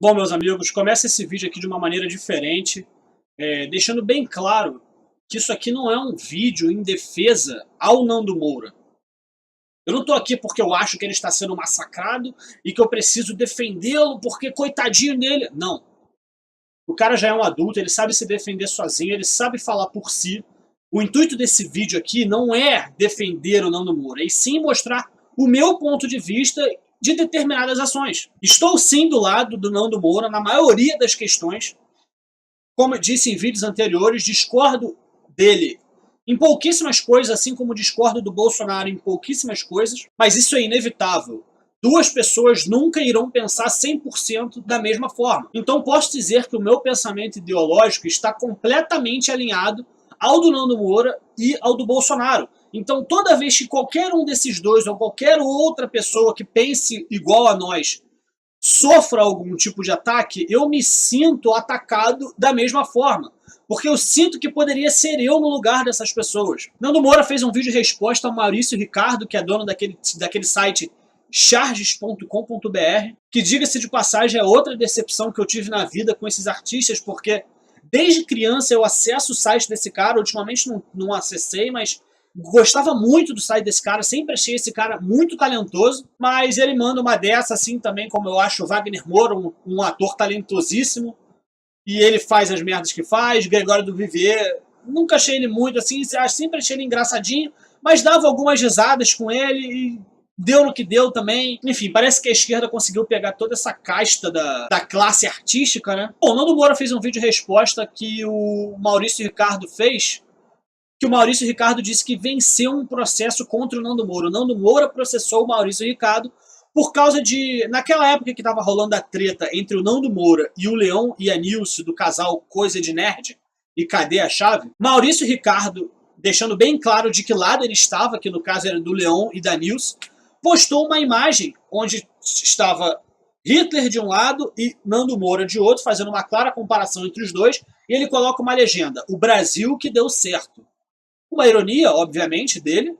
Bom, meus amigos, começa esse vídeo aqui de uma maneira diferente, deixando bem claro que isso aqui não é um vídeo em defesa ao Nando Moura. Eu não estou aqui porque eu acho que ele está sendo massacrado e que eu preciso defendê-lo porque coitadinho dele. Não. O cara já é um adulto, ele sabe se defender sozinho, ele sabe falar por si. O intuito desse vídeo aqui não é defender o Nando Moura, e sim mostrar o meu ponto de vista de determinadas ações. Estou sim do lado do Nando Moura na maioria das questões. Como eu disse em vídeos anteriores, discordo dele em pouquíssimas coisas, assim como discordo do Bolsonaro em pouquíssimas coisas, mas isso é inevitável. Duas pessoas nunca irão pensar 100% da mesma forma. Então posso dizer que o meu pensamento ideológico está completamente alinhado ao do Nando Moura e ao do Bolsonaro. Então toda vez que qualquer um desses dois ou qualquer outra pessoa que pense igual a nós sofra algum tipo de ataque, eu me sinto atacado da mesma forma. Porque eu sinto que poderia ser eu no lugar dessas pessoas. Nando Moura fez um vídeo de resposta ao Maurício Ricardo, que é dono daquele site charges.com.br, que, diga-se de passagem, é outra decepção que eu tive na vida com esses artistas, porque desde criança eu acesso o site desse cara, ultimamente não acessei, mas gostava muito do site desse cara, sempre achei esse cara muito talentoso, mas ele manda uma dessa assim também, como eu acho o Wagner Moura, um ator talentosíssimo, e ele faz as merdas que faz. Gregório do Vivier, nunca achei ele muito assim, sempre achei ele engraçadinho, mas dava algumas risadas com ele e deu no que deu também. Enfim, parece que a esquerda conseguiu pegar toda essa casta da classe artística, né? Bom, o Nando Moura fez um vídeo de resposta que o Maurício Ricardo fez, que o Maurício Ricardo disse que venceu um processo contra o Nando Moura. O Nando Moura processou o Maurício Ricardo por causa de, naquela época que estava rolando a treta entre o Nando Moura e o Leão e a Nilce, do casal Coisa de Nerd, e Cadê a Chave? Maurício Ricardo, deixando bem claro de que lado ele estava, que no caso era do Leão e da Nilce, postou uma imagem onde estava Hitler de um lado e Nando Moura de outro, fazendo uma clara comparação entre os dois, e ele coloca uma legenda: o Brasil que deu certo. Uma ironia, obviamente, dele,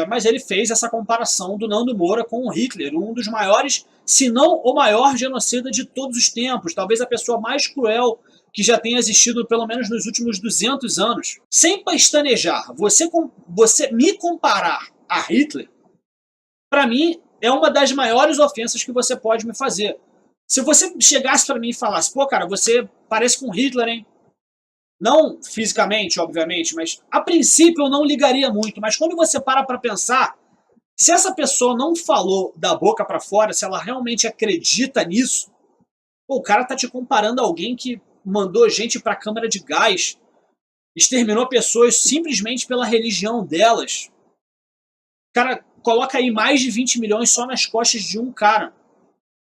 mas ele fez essa comparação do Nando Moura com o Hitler, um dos maiores, se não o maior genocida de todos os tempos, talvez a pessoa mais cruel que já tenha existido pelo menos nos últimos 200 anos. Sem pestanejar, você me comparar a Hitler, para mim, é uma das maiores ofensas que você pode me fazer. Se você chegasse para mim e falasse: pô, cara, você parece com Hitler, hein? Não fisicamente, obviamente, mas a princípio eu não ligaria muito. Mas quando você para pensar, se essa pessoa não falou da boca para fora, se ela realmente acredita nisso, pô, o cara tá te comparando a alguém que mandou gente para a câmara de gás, exterminou pessoas simplesmente pela religião delas. O cara coloca aí mais de 20 milhões só nas costas de um cara.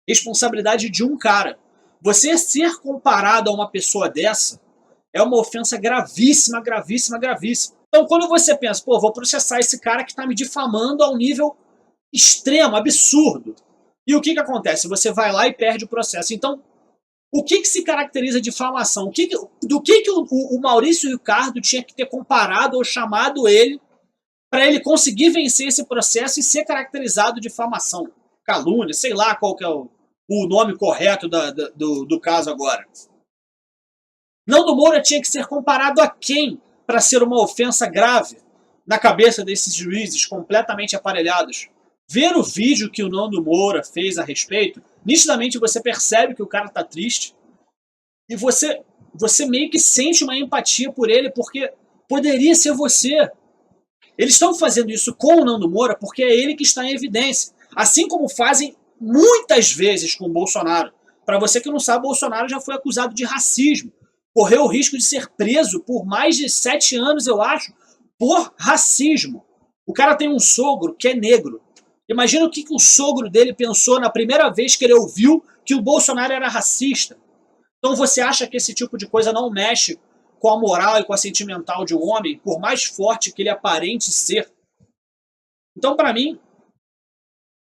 Responsabilidade de um cara. Você ser comparado a uma pessoa dessa é uma ofensa gravíssima, gravíssima, gravíssima. Então, quando você pensa, pô, vou processar esse cara que está me difamando ao nível extremo, absurdo. E o que acontece? Você vai lá e perde o processo. Então, o que se caracteriza difamação? Do que o Maurício Ricardo tinha que ter comparado ou chamado ele para ele conseguir vencer esse processo e ser caracterizado de difamação? Calúnia, sei lá qual que é o nome correto do caso agora. Nando Moura tinha que ser comparado a quem para ser uma ofensa grave na cabeça desses juízes completamente aparelhados? Ver o vídeo que o Nando Moura fez a respeito, nitidamente você percebe que o cara está triste e você meio que sente uma empatia por ele, porque poderia ser você. Eles estão fazendo isso com o Nando Moura porque é ele que está em evidência, assim como fazem muitas vezes com o Bolsonaro. Para você que não sabe, Bolsonaro já foi acusado de racismo. Correu o risco de ser preso por mais de 7 anos, eu acho, por racismo. O cara tem um sogro que é negro. Imagina o que o sogro dele pensou na primeira vez que ele ouviu que o Bolsonaro era racista. Então você acha que esse tipo de coisa não mexe com a moral e com a sentimental de um homem, por mais forte que ele aparente ser? Então, para mim,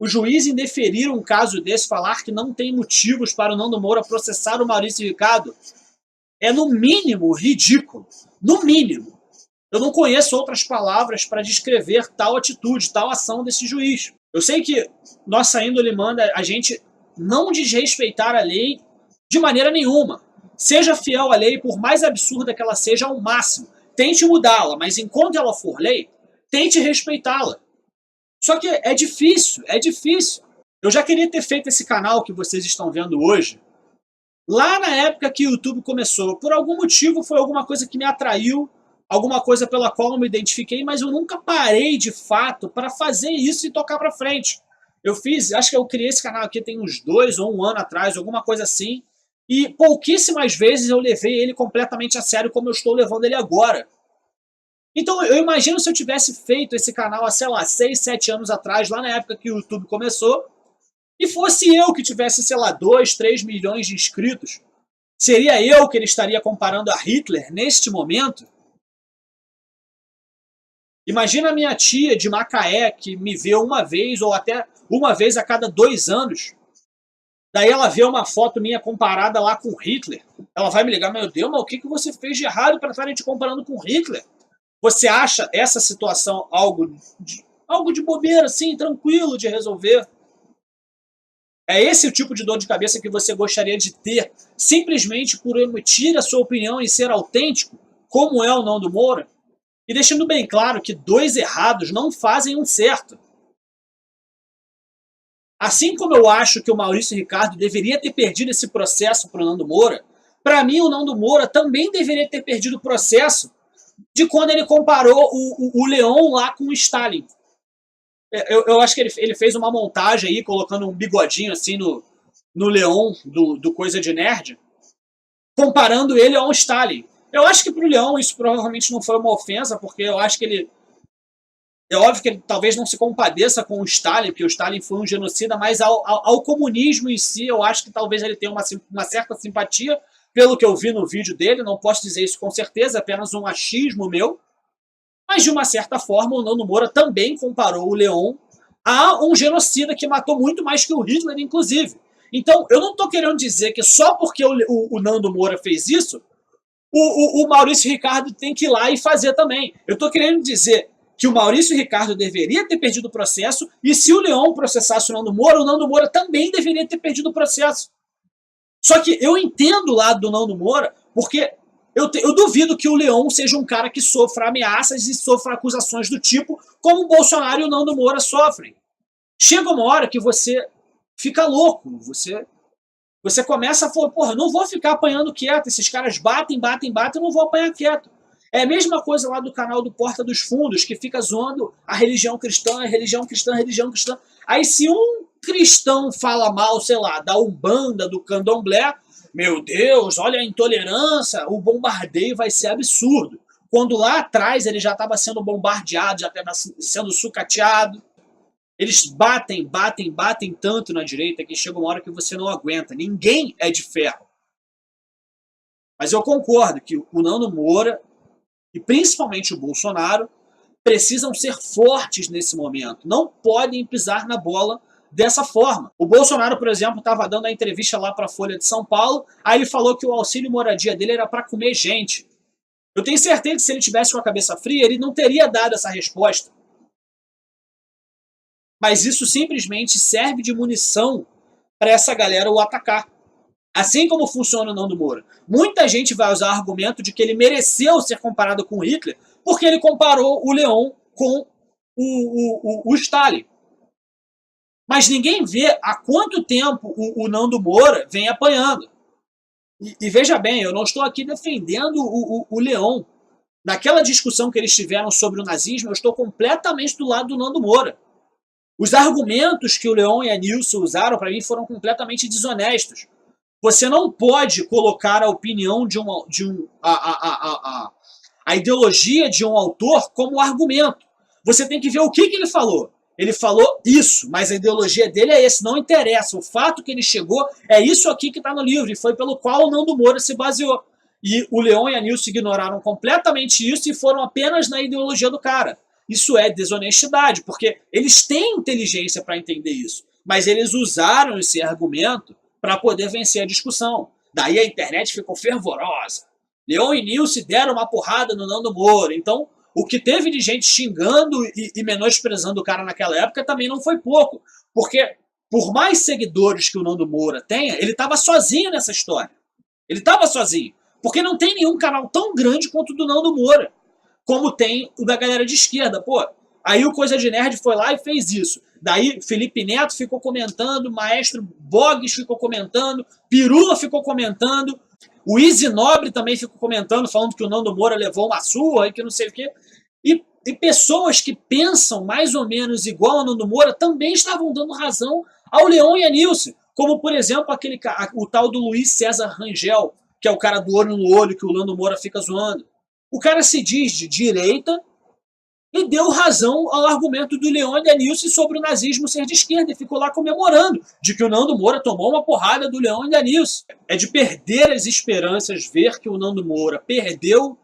o juiz indeferir um caso desse, falar que não tem motivos para o Nando Moura processar o Maurício Ricardo, é no mínimo ridículo. No mínimo. Eu não conheço outras palavras para descrever tal atitude, tal ação desse juiz. Eu sei que nossa índole manda a gente não desrespeitar a lei de maneira nenhuma. Seja fiel à lei, por mais absurda que ela seja, ao máximo. Tente mudá-la, mas enquanto ela for lei, tente respeitá-la. Só que é difícil, é difícil. Eu já queria ter feito esse canal que vocês estão vendo hoje, lá na época que o YouTube começou. Por algum motivo, foi alguma coisa que me atraiu, alguma coisa pela qual eu me identifiquei, mas eu nunca parei de fato para fazer isso e tocar para frente. Eu fiz, acho que eu criei esse canal aqui tem uns 2 ou 1 ano atrás, alguma coisa assim, e pouquíssimas vezes eu levei ele completamente a sério como eu estou levando ele agora. Então eu imagino se eu tivesse feito esse canal há, sei lá, 6, 7 anos atrás, lá na época que o YouTube começou, e fosse eu que tivesse, sei lá, 2, 3 milhões de inscritos, seria eu que ele estaria comparando a Hitler neste momento? Imagina a minha tia de Macaé, que me vê uma vez ou até uma vez a cada 2 anos. Daí ela vê uma foto minha comparada lá com Hitler. Ela vai me ligar, meu Deus, mas o que você fez de errado para estarem te comparando com Hitler? Você acha essa situação algo de bobeira, assim, tranquilo de resolver? É esse o tipo de dor de cabeça que você gostaria de ter, simplesmente por emitir a sua opinião e ser autêntico, como é o Nando Moura? E deixando bem claro que 2 errados não fazem um certo. Assim como eu acho que o Maurício Ricardo deveria ter perdido esse processo para o Nando Moura, para mim o Nando Moura também deveria ter perdido o processo de quando ele comparou o Leon lá com o Stalin. Eu acho que ele fez uma montagem aí, colocando um bigodinho assim no Leon do Coisa de Nerd, comparando ele ao Stalin. Eu acho que para o Leon isso provavelmente não foi uma ofensa, porque eu acho que ele... É óbvio que ele talvez não se compadeça com o Stalin, porque o Stalin foi um genocida, mas ao comunismo em si, eu acho que talvez ele tenha uma certa simpatia, pelo que eu vi no vídeo dele, não posso dizer isso com certeza, é apenas um achismo meu. Mas, de uma certa forma, o Nando Moura também comparou o Leon a um genocida que matou muito mais que o Hitler, inclusive. Então, eu não estou querendo dizer que só porque o Nando Moura fez isso, o Maurício Ricardo tem que ir lá e fazer também. Eu estou querendo dizer que o Maurício Ricardo deveria ter perdido o processo, e se o Leon processasse o Nando Moura também deveria ter perdido o processo. Só que eu entendo o lado do Nando Moura, porque eu duvido que o Leon seja um cara que sofra ameaças e sofra acusações do tipo como o Bolsonaro e o Nando Moura sofrem. Chega uma hora que você fica louco, você começa a falar, porra, não vou ficar apanhando quieto, esses caras batem, eu não vou apanhar quieto. É a mesma coisa lá do canal do Porta dos Fundos, que fica zoando a religião cristã, a religião cristã, a religião cristã. Aí se um cristão fala mal, sei lá, da Umbanda, do Candomblé, meu Deus, olha a intolerância, o bombardeio vai ser absurdo. Quando lá atrás ele já estava sendo bombardeado, já estava sendo sucateado. Eles batem tanto na direita que chega uma hora que você não aguenta. Ninguém é de ferro. Mas eu concordo que o Nando Moura e principalmente o Bolsonaro precisam ser fortes nesse momento. Não podem pisar na bola dessa forma. O Bolsonaro, por exemplo, estava dando a entrevista lá para a Folha de São Paulo, aí ele falou que o auxílio moradia dele era para comer gente. Eu tenho certeza que se ele tivesse com a cabeça fria, ele não teria dado essa resposta. Mas isso simplesmente serve de munição para essa galera o atacar. Assim como funciona o Nando Moura. Muita gente vai usar o argumento de que ele mereceu ser comparado com Hitler porque ele comparou o Leon com o Stalin. Mas ninguém vê há quanto tempo o Nando Moura vem apanhando. E veja bem, eu não estou aqui defendendo o Leon. Naquela discussão que eles tiveram sobre o nazismo, eu estou completamente do lado do Nando Moura. Os argumentos que o Leon e a Nilson usaram, para mim, foram completamente desonestos. Você não pode colocar a opinião a ideologia de um autor como argumento. Você tem que ver o que ele falou. Ele falou isso, mas a ideologia dele é esse, não interessa. O fato que ele chegou é isso aqui que está no livro, e foi pelo qual o Nando Moura se baseou. E o Leon e a Nilson ignoraram completamente isso e foram apenas na ideologia do cara. Isso é desonestidade, porque eles têm inteligência para entender isso, mas eles usaram esse argumento para poder vencer a discussão. Daí a internet ficou fervorosa. Leon e Nilson deram uma porrada no Nando Moura. Então, o que teve de gente xingando e menosprezando o cara naquela época também não foi pouco. Porque por mais seguidores que o Nando Moura tenha, ele estava sozinho nessa história. Ele estava sozinho. Porque não tem nenhum canal tão grande quanto o do Nando Moura, como tem o da galera de esquerda. Pô, aí o Coisa de Nerd foi lá e fez isso. Daí Felipe Neto ficou comentando, Maestro Boggs ficou comentando, Pirula ficou comentando, o Easy Nobre também ficou comentando, falando que o Nando Moura levou uma surra e que não sei o quê. E pessoas que pensam mais ou menos igual ao Nando Moura também estavam dando razão ao Leon e a Nilce. Como, por exemplo, o tal do Luiz César Rangel, que é o cara do olho no olho que o Nando Moura fica zoando. O cara se diz de direita e deu razão ao argumento do Leon e da Nilce sobre o nazismo ser de esquerda e ficou lá comemorando de que o Nando Moura tomou uma porrada do Leon e da Nilce. É de perder as esperanças ver que o Nando Moura perdeu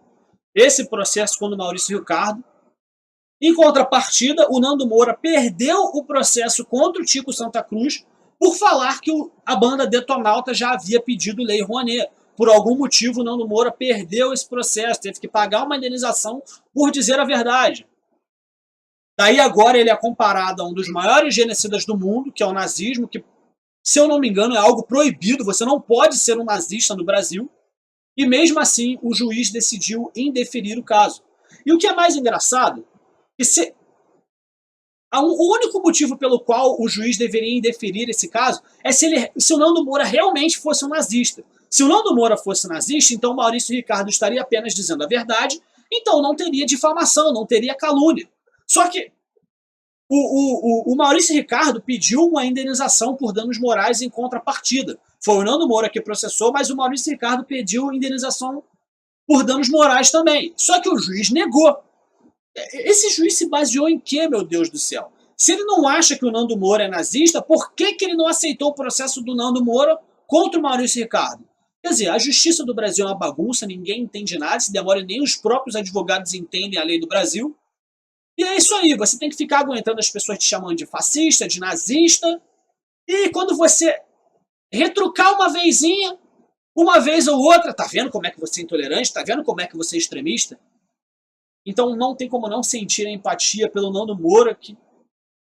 esse processo com o Maurício Ricardo. Em contrapartida, o Nando Moura perdeu o processo contra o Tico Santa Cruz por falar que a banda Detonauta já havia pedido Lei Rouanet. Por algum motivo, o Nando Moura perdeu esse processo, teve que pagar uma indenização por dizer a verdade. Daí agora ele é comparado a um dos maiores genocidas do mundo, que é o nazismo, que, se eu não me engano, é algo proibido, você não pode ser um nazista no Brasil. E mesmo assim, o juiz decidiu indeferir o caso. E o que é mais engraçado, o único motivo pelo qual o juiz deveria indeferir esse caso é se o Nando Moura realmente fosse um nazista. Se o Nando Moura fosse nazista, então o Maurício Ricardo estaria apenas dizendo a verdade, então não teria difamação, não teria calúnia. Só que o Maurício Ricardo pediu uma indenização por danos morais em contrapartida. Foi o Nando Moura que processou, mas o Maurício Ricardo pediu indenização por danos morais também. Só que o juiz negou. Esse juiz se baseou em quê, meu Deus do céu? Se ele não acha que o Nando Moura é nazista, por que ele não aceitou o processo do Nando Moura contra o Maurício Ricardo? Quer dizer, a justiça do Brasil é uma bagunça, ninguém entende nada, se demora nem os próprios advogados entendem a lei do Brasil. E é isso aí, você tem que ficar aguentando as pessoas te chamando de fascista, de nazista, e quando você retrucar uma vezinha, uma vez ou outra, tá vendo como é que você é intolerante, tá vendo como é que você é extremista? Então não tem como não sentir a empatia pelo Nando Moura, que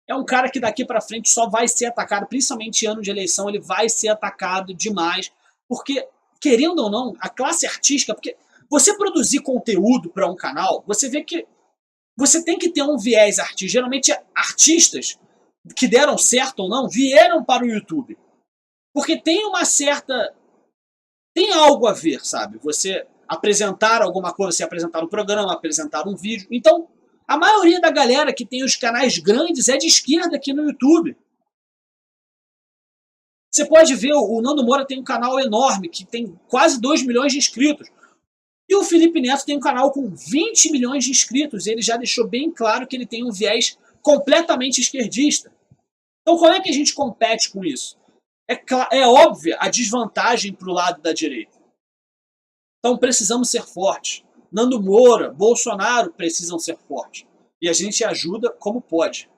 é um cara que daqui para frente só vai ser atacado, principalmente em ano de eleição, ele vai ser atacado demais, porque, querendo ou não, a classe artística, porque você produzir conteúdo para um canal, você vê que você tem que ter um viés artístico. Geralmente artistas que deram certo ou não, vieram para o YouTube. Porque tem uma certa... tem algo a ver, sabe? Você apresentar alguma coisa, você apresentar um programa, apresentar um vídeo. Então, a maioria da galera que tem os canais grandes é de esquerda aqui no YouTube. Você pode ver, o Nando Moura tem um canal enorme, que tem quase 2 milhões de inscritos. E o Felipe Neto tem um canal com 20 milhões de inscritos. Ele já deixou bem claro que ele tem um viés completamente esquerdista. Então, como é que a gente compete com isso? É óbvia a desvantagem para o lado da direita. Então precisamos ser fortes. Nando Moura, Bolsonaro precisam ser fortes. E a gente ajuda como pode.